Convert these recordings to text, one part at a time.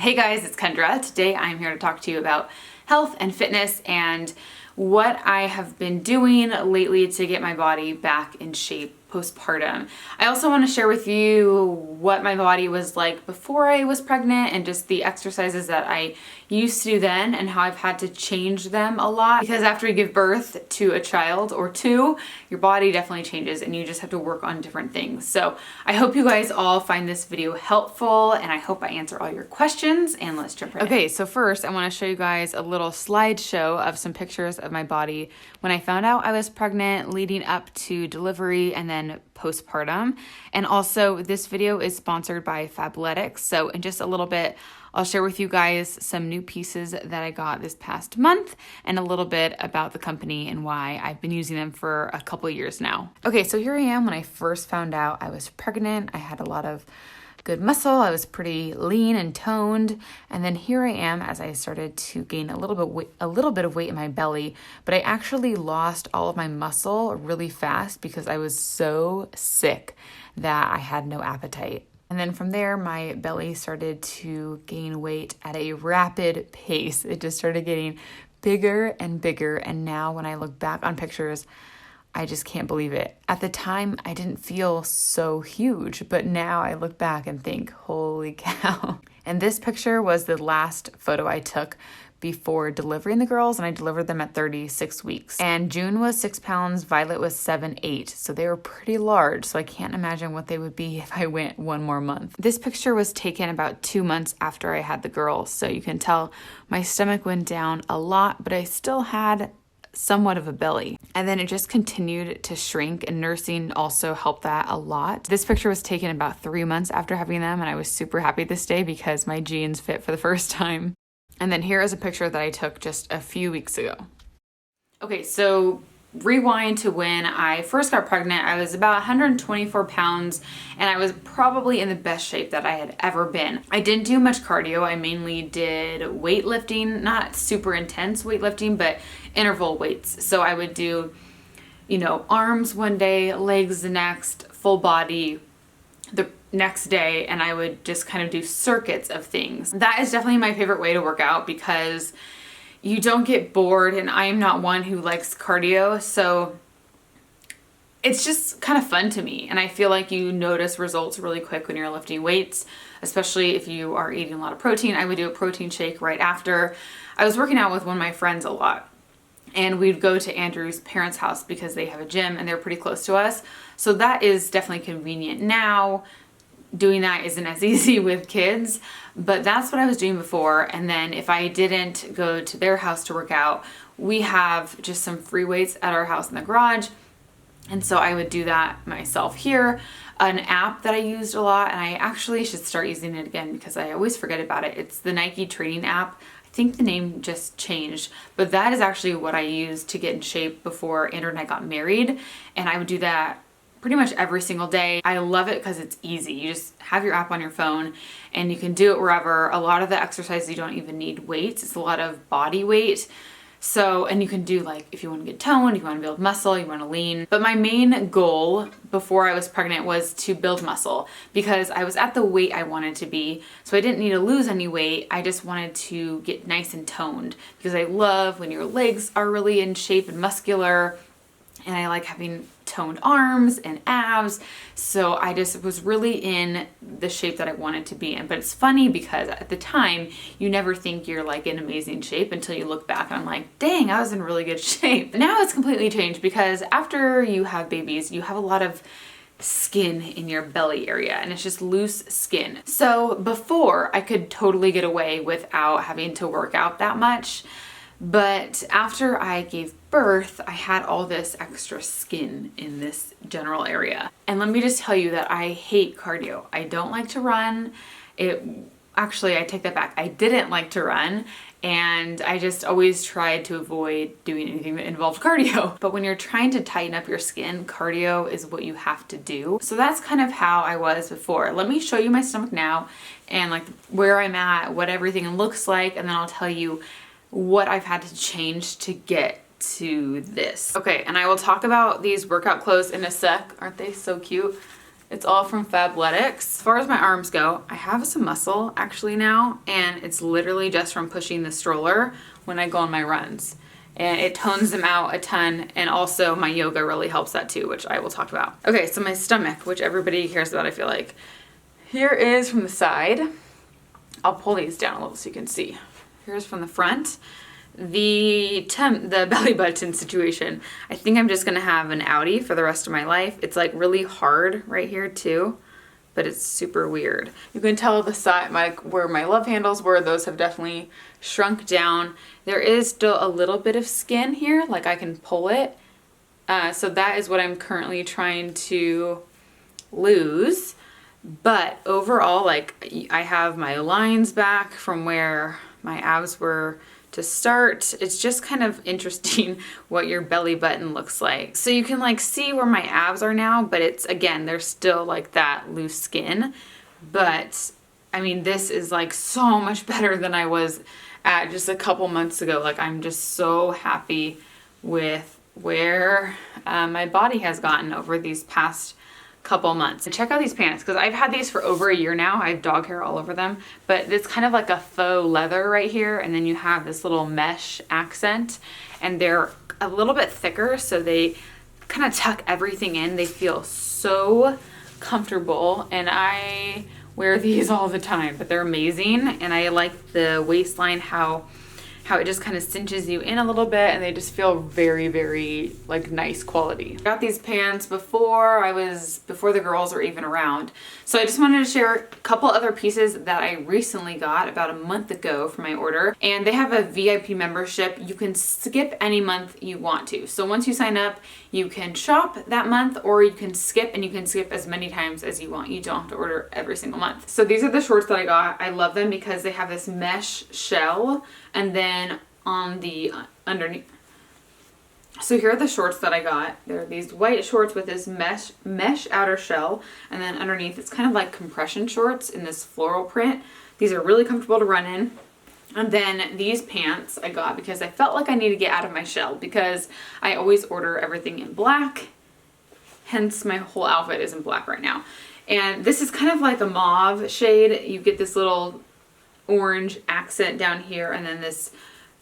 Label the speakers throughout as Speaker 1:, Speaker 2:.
Speaker 1: Hey guys, it's Kendra. Today I'm here to talk to you about health and fitness and what I have been doing lately to get my body back in shape postpartum. I also want to share with you what my body was like before I was pregnant and just the exercises that I used to do then and how I've had to change them a lot, because after you give birth to a child or two, your body definitely changes and you just have to work on different things. So I hope you guys all find this video helpful and I hope I answer all your questions, and let's jump right in. Okay, so first I want to show you guys a little slideshow of some pictures of my body when I found out I was pregnant, leading up to delivery, and then postpartum. And also this video is sponsored by Fabletics. So in just a little bit, I'll share with you guys some new pieces that I got this past month and a little bit about the company and why I've been using them for a couple of years now. Okay, so here I am when I first found out I was pregnant. I had a lot of good muscle. I was pretty lean and toned. And then here I am as I started to gain a little bit of weight in my belly, but I actually lost all of my muscle really fast because I was so sick that I had no appetite. And then from there, my belly started to gain weight at a rapid pace. It just started getting bigger and bigger. And now when I look back on pictures, I just can't believe it. At the time, I didn't feel so huge, but now I look back and think, holy cow. And this picture was the last photo I took before delivering the girls, and I delivered them at 36 weeks. And June was 6 pounds, Violet was 7'8", so they were pretty large, so I can't imagine what they would be if I went one more month. This picture was taken about 2 months after I had the girls, so you can tell my stomach went down a lot, but I still had somewhat of a belly. And then it just continued to shrink, and nursing also helped that a lot. This picture was taken about 3 months after having them, and I was super happy this day because my jeans fit for the first time. And then here is a picture that I took just a few weeks ago. Okay, so rewind to when I first got pregnant. I was about 124 pounds and I was probably in the best shape that I had ever been. I didn't do much cardio. I mainly did weightlifting, not super intense weightlifting, but interval weights. So I would do, arms one day, legs the next, full body the next day, and I would just kind of do circuits of things. That is definitely my favorite way to work out because you don't get bored, and I am not one who likes cardio, so it's just kind of fun to me. And I feel like you notice results really quick when you're lifting weights, especially if you are eating a lot of protein. I would do a protein shake right after. I was working out with one of my friends a lot, and we'd go to Andrew's parents' house because they have a gym and they're pretty close to us. So that is definitely convenient. Now, doing that isn't as easy with kids, but that's what I was doing before. And then if I didn't go to their house to work out, we have just some free weights at our house in the garage. And so I would do that myself here. An app that I used a lot, and I actually should start using it again because I always forget about it. It's the Nike training app. I think the name just changed, but that is actually what I used to get in shape before Andrew and I got married. And I would do that pretty much every single day. I love it because it's easy. You just have your app on your phone and you can do it wherever. A lot of the exercises you don't even need weights. It's a lot of body weight. So, and you can do, like, if you want to get toned, you want to build muscle, you want to lean. But my main goal before I was pregnant was to build muscle because I was at the weight I wanted to be. So I didn't need to lose any weight. I just wanted to get nice and toned because I love when your legs are really in shape and muscular. And I like having toned arms and abs. So I just was really in the shape that I wanted to be in. But it's funny because at the time, you never think you're like in amazing shape until you look back and I'm like, dang, I was in really good shape. Now it's completely changed because after you have babies, you have a lot of skin in your belly area and it's just loose skin. So before I could totally get away without having to work out that much. But after I gave birth, I had all this extra skin in this general area. And let me just tell you that I hate cardio. I don't like to run. Actually, I take that back. I didn't like to run, and I just always tried to avoid doing anything that involved cardio. But when you're trying to tighten up your skin, cardio is what you have to do. So that's kind of how I was before. Let me show you my stomach now and like where I'm at, what everything looks like, and then I'll tell you what I've had to change to get to this. Okay, and I will talk about these workout clothes in a sec. Aren't they so cute? It's all from Fabletics. As far as my arms go, I have some muscle actually now, and it's literally just from pushing the stroller when I go on my runs. And it tones them out a ton, and also my yoga really helps that too, which I will talk about. Okay, so my stomach, which everybody cares about, I feel like. Here is from the side. I'll pull these down a little so you can see. Here's from the front. The belly button situation. I think I'm just gonna have an outie for the rest of my life. It's like really hard right here too, but it's super weird. You can tell the side, where my love handles were, those have definitely shrunk down. There is still a little bit of skin here, like I can pull it. So that is what I'm currently trying to lose. But overall, like I have my lines back from where my abs were to start. It's just kind of interesting what your belly button looks like. So you can like see where my abs are now, but it's, again, there's still like that loose skin. But I mean, this is like so much better than I was at just a couple months ago. Like I'm just so happy with where my body has gotten over these past couple months. And check out these pants, because I've had these for over a year now. I have dog hair all over them, but it's kind of like a faux leather right here, and then you have this little mesh accent, and they're a little bit thicker, so they kind of tuck everything in. They feel so comfortable, and I wear these all the time, but they're amazing. And I like the waistline, how it just kind of cinches you in a little bit, and they just feel very, very like nice quality. I got these pants before the girls were even around. So I just wanted to share a couple other pieces that I recently got about a month ago for my order. And they have a VIP membership. You can skip any month you want to. So once you sign up, you can shop that month, or you can skip, and you can skip as many times as you want. You don't have to order every single month. So these are the shorts that I got. I love them because they have this mesh shell, and then on the underneath. So here are the shorts that I got. They're these white shorts with this mesh outer shell, and then underneath it's kind of like compression shorts in this floral print. These are really comfortable to run in. And then these pants I got because I felt like I need to get out of my shell, because I always order everything in black. Hence my whole outfit is in black right now. And this is kind of like a mauve shade. You get this little orange accent down here, and then this,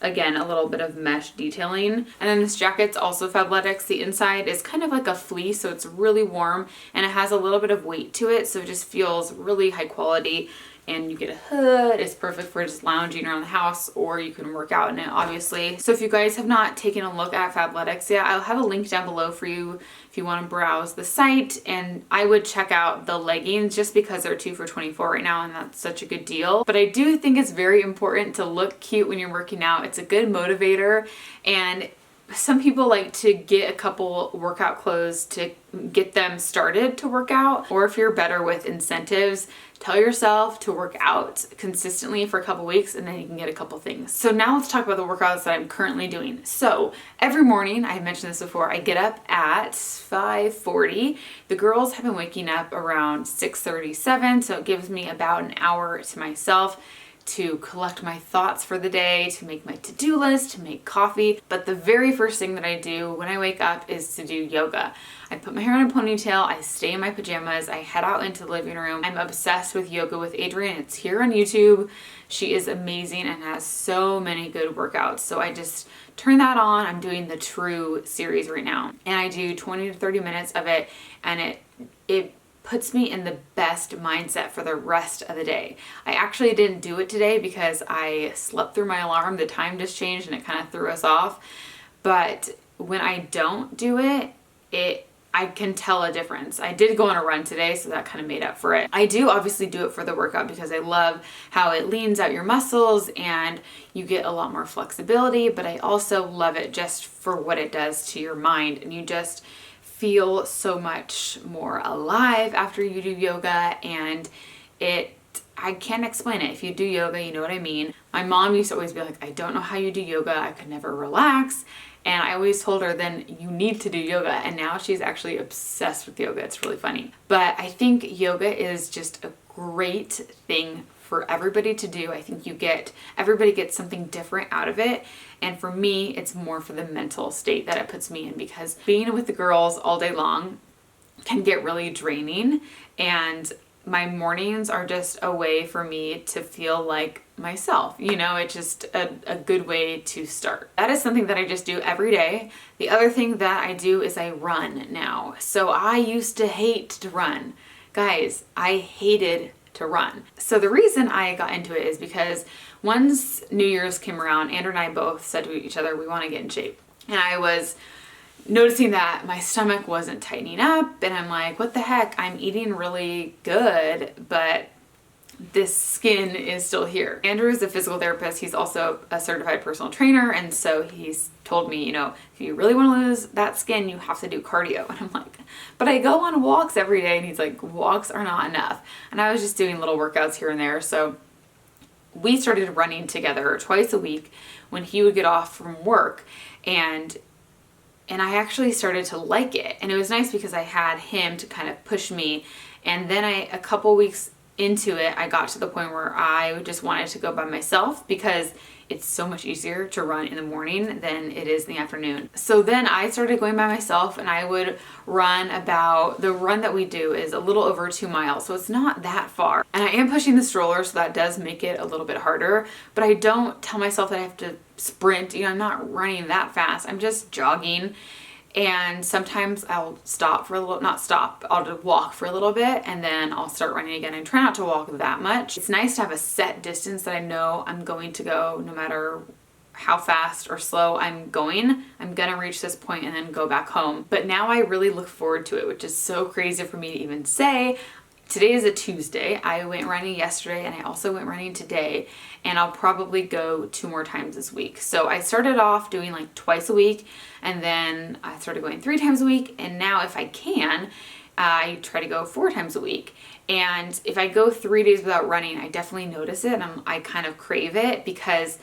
Speaker 1: again, a little bit of mesh detailing. And then this jacket's also Fabletics. The inside is kind of like a fleece, so it's really warm, and it has a little bit of weight to it, so it just feels really high quality. And you get a hood. It's perfect for just lounging around the house, or you can work out in it, obviously. So if you guys have not taken a look at Fabletics yet, I'll have a link down below for you if you want to browse the site. And I would check out the leggings just because they're 2 for $24 right now, and that's such a good deal. But I do think it's very important to look cute when you're working out. It's a good motivator, and some people like to get a couple workout clothes to get them started to work out. Or if you're better with incentives, tell yourself to work out consistently for a couple weeks, and then you can get a couple things. So now let's talk about the workouts that I'm currently doing. So every morning, I mentioned this before, I get up at 5:40. The girls have been waking up around 6:37, so it gives me about an hour to myself to collect my thoughts for the day, to make my to-do list, to make coffee. But the very first thing that I do when I wake up is to do yoga. I put my hair in a ponytail, I stay in my pajamas, I head out into the living room. I'm obsessed with Yoga with Adriene. It's here on YouTube. She is amazing and has so many good workouts. So I just turn that on. I'm doing the True series right now, and I do 20 to 30 minutes of it, and it puts me in the best mindset for the rest of the day. I actually didn't do it today because I slept through my alarm. The time just changed and it kind of threw us off. But when I don't do it, I can tell a difference. I did go on a run today, so that kind of made up for it. I do obviously do it for the workout because I love how it leans out your muscles and you get a lot more flexibility, but I also love it just for what it does to your mind, and you just feel so much more alive after you do yoga. And I can't explain it. If you do yoga, you know what I mean. My mom used to always be like, I don't know how you do yoga. I could never relax. And I always told her, then you need to do yoga. And now she's actually obsessed with yoga. It's really funny. But I think yoga is just a great thing for everybody to do. I think everybody gets something different out of it. And for me, it's more for the mental state that it puts me in, because being with the girls all day long, can get really draining, and my mornings are just a way for me to feel like myself. It's just a good way to start. That is something that I just do every day. The other thing that I do is I run now. So I used to hate to run. Guys, I hated to run. So the reason I got into it is because once New Year's came around, Andrew and I both said to each other, we want to get in shape. And I was noticing that my stomach wasn't tightening up, and I'm like, what the heck? I'm eating really good, but this skin is still here. Andrew is a physical therapist. He's also a certified personal trainer, and so he's told me, if you really want to lose that skin, you have to do cardio. And I'm like, but I go on walks every day. And he's like, walks are not enough. And I was just doing little workouts here and there. So we started running together twice a week when he would get off from work, and I actually started to like it. And it was nice because I had him to kind of push me. And then a couple weeks into it, I got to the point where I just wanted to go by myself because it's so much easier to run in the morning than it is in the afternoon. So then I started going by myself, and I would run the run that we do is a little over 2 miles. So it's not that far. And I am pushing the stroller, so that does make it a little bit harder, but I don't tell myself that I have to sprint. I'm not running that fast. I'm just jogging. And sometimes I'll stop for a little, not stop, I'll just walk for a little bit, and then I'll start running again. I try not to walk that much. It's nice to have a set distance that I know I'm going to go no matter how fast or slow I'm going. I'm gonna reach this point and then go back home. But now I really look forward to it, which is so crazy for me to even say. Today is a Tuesday. I went running yesterday, and I also went running today, and I'll probably go 2 more times this week. So I started off doing like twice a week, and then I started going 3 times a week, and now if I can, I try to go 4 times a week. And if I go 3 days without running, I definitely notice it, and I kind of crave it, because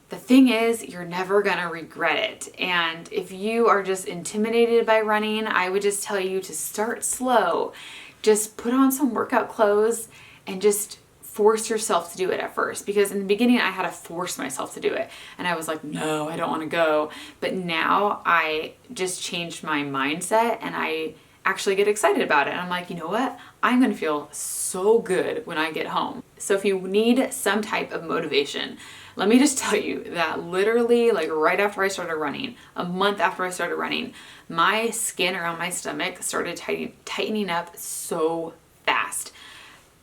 Speaker 1: the thing is, you're never gonna regret it. And if you are just intimidated by running, I would just tell you to start slow. Just put on some workout clothes and just force yourself to do it at first. Because in the beginning, I had to force myself to do it. And I was like, no, I don't want to go. But now I just changed my mindset, and I actually get excited about it. And I'm like, you know what? I'm going to feel so good when I get home. So if you need some type of motivation, let me just tell you that literally, like right after I started running, a month after I started running, my skin around my stomach started tightening up so fast.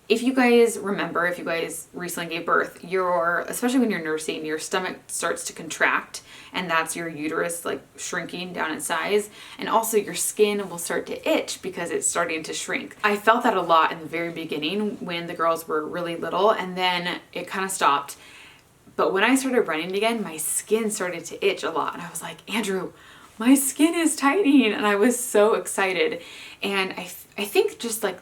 Speaker 1: If you guys remember, if you guys recently gave birth, especially when you're nursing, your stomach starts to contract, and that's your uterus like shrinking down in size. And also your skin will start to itch because it's starting to shrink. I felt that a lot in the very beginning when the girls were really little, and then it kind of stopped. But when I started running again, my skin started to itch a lot. And I was like, Andrew, my skin is tightening. And I was so excited. And I think just like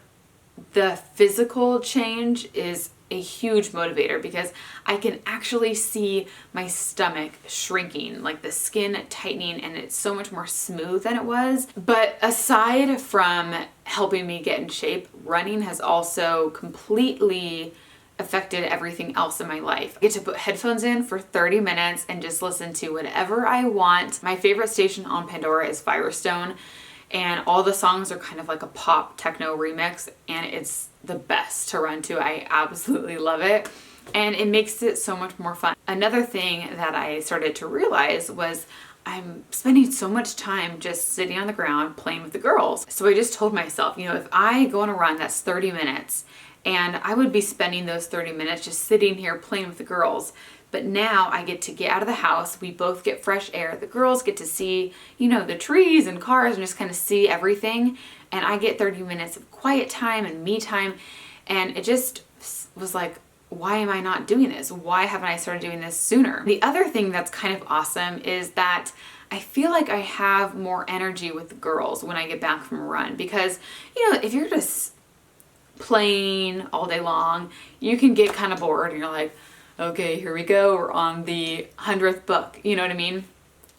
Speaker 1: the physical change is a huge motivator, because I can actually see my stomach shrinking, like the skin tightening, and it's so much more smooth than it was. But aside from helping me get in shape, running has also completely affected everything else in my life. I get to put headphones in for 30 minutes and just listen to whatever I want. My favorite station on Pandora is Firestone, and all the songs are kind of like a pop techno remix, and it's the best to run to. I absolutely love it, and it makes it so much more fun. Another thing that I started to realize was I'm spending so much time just sitting on the ground playing with the girls. So I just told myself, if I go on a run, that's 30 minutes. And I would be spending those 30 minutes just sitting here playing with the girls. But now I get to get out of the house. We both get fresh air. The girls get to see, the trees and cars and just kind of see everything. And I get 30 minutes of quiet time and me time. And it just was like, why am I not doing this? Why haven't I started doing this sooner? The other thing that's kind of awesome is that I feel like I have more energy with the girls when I get back from a run. Because, if you're just playing all day long, you can get kind of bored, and you're like, okay, here we go, we're on the 100th book, you know what I mean?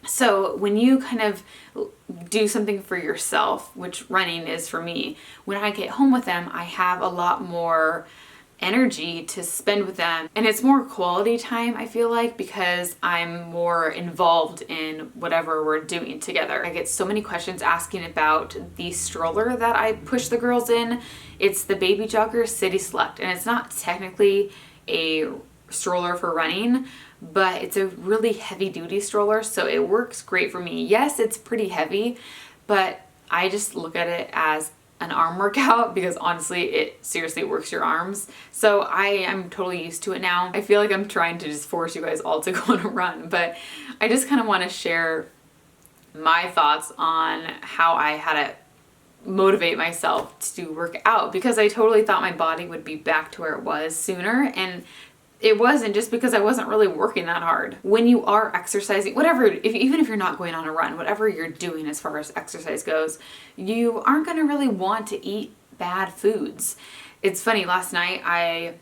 Speaker 1: So when you kind of do something for yourself, which running is for me, when I get home with them, I have a lot more energy to spend with them, and it's more quality time, I feel like, because I'm more involved in whatever we're doing together. I get so many questions asking about the stroller that I push the girls in. It's the Baby Jogger City Select, and it's not technically a stroller for running, but it's a really heavy duty stroller, so it works great for me. Yes, it's pretty heavy, but I just look at it as an arm workout because honestly it seriously works your arms. So I am totally used to it now. I feel like I'm trying to just force you guys all to go on a run, but I just kind of want to share my thoughts on how I had to motivate myself to work out, because I totally thought my body would be back to where it was sooner, and it wasn't, just because I wasn't really working that hard. When you are exercising, whatever, even if you're not going on a run, whatever you're doing as far as exercise goes, you aren't gonna really want to eat bad foods. It's funny, last night I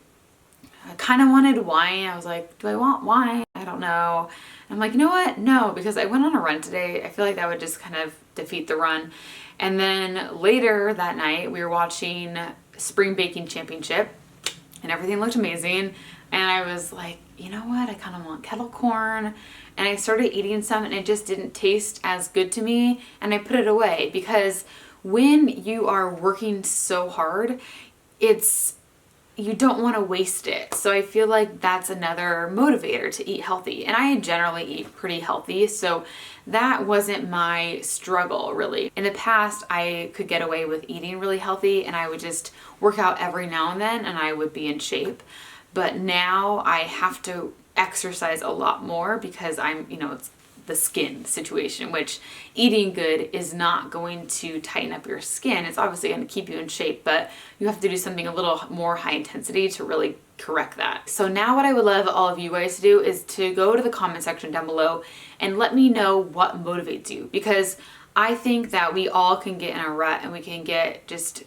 Speaker 1: kind of wanted wine. I was like, do I want wine? I don't know. And I'm like, you know what? No, because I went on a run today. I feel like that would just kind of defeat the run. And then later that night, we were watching Spring Baking Championship and everything looked amazing. And I was like, you know what? I kind of want kettle corn. And I started eating some and it just didn't taste as good to me. And I put it away, because when you are working so hard, you don't want to waste it. So I feel like that's another motivator to eat healthy. And I generally eat pretty healthy, so that wasn't my struggle really. In the past, I could get away with eating really healthy and I would just work out every now and then and I would be in shape. But now I have to exercise a lot more because it's the skin situation, which eating good is not going to tighten up your skin. It's obviously going to keep you in shape, but you have to do something a little more high intensity to really correct that. So now what I would love all of you guys to do is to go to the comment section down below and let me know what motivates you, because I think that we all can get in a rut and we can get just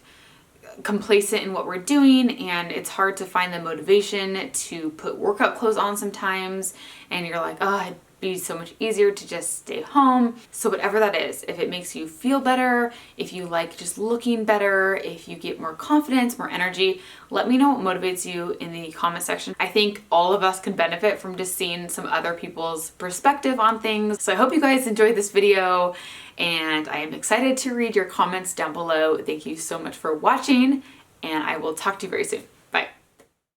Speaker 1: complacent in what we're doing, and it's hard to find the motivation to put workout clothes on sometimes, and you're like, oh, it'd be so much easier to just stay home. So whatever that is, if it makes you feel better, if you like just looking better, if you get more confidence, more energy, let me know what motivates you in the comment section. I think all of us can benefit from just seeing some other people's perspective on things. So I hope you guys enjoyed this video, and I am excited to read your comments down below. Thank you so much for watching, and I will talk to you very soon.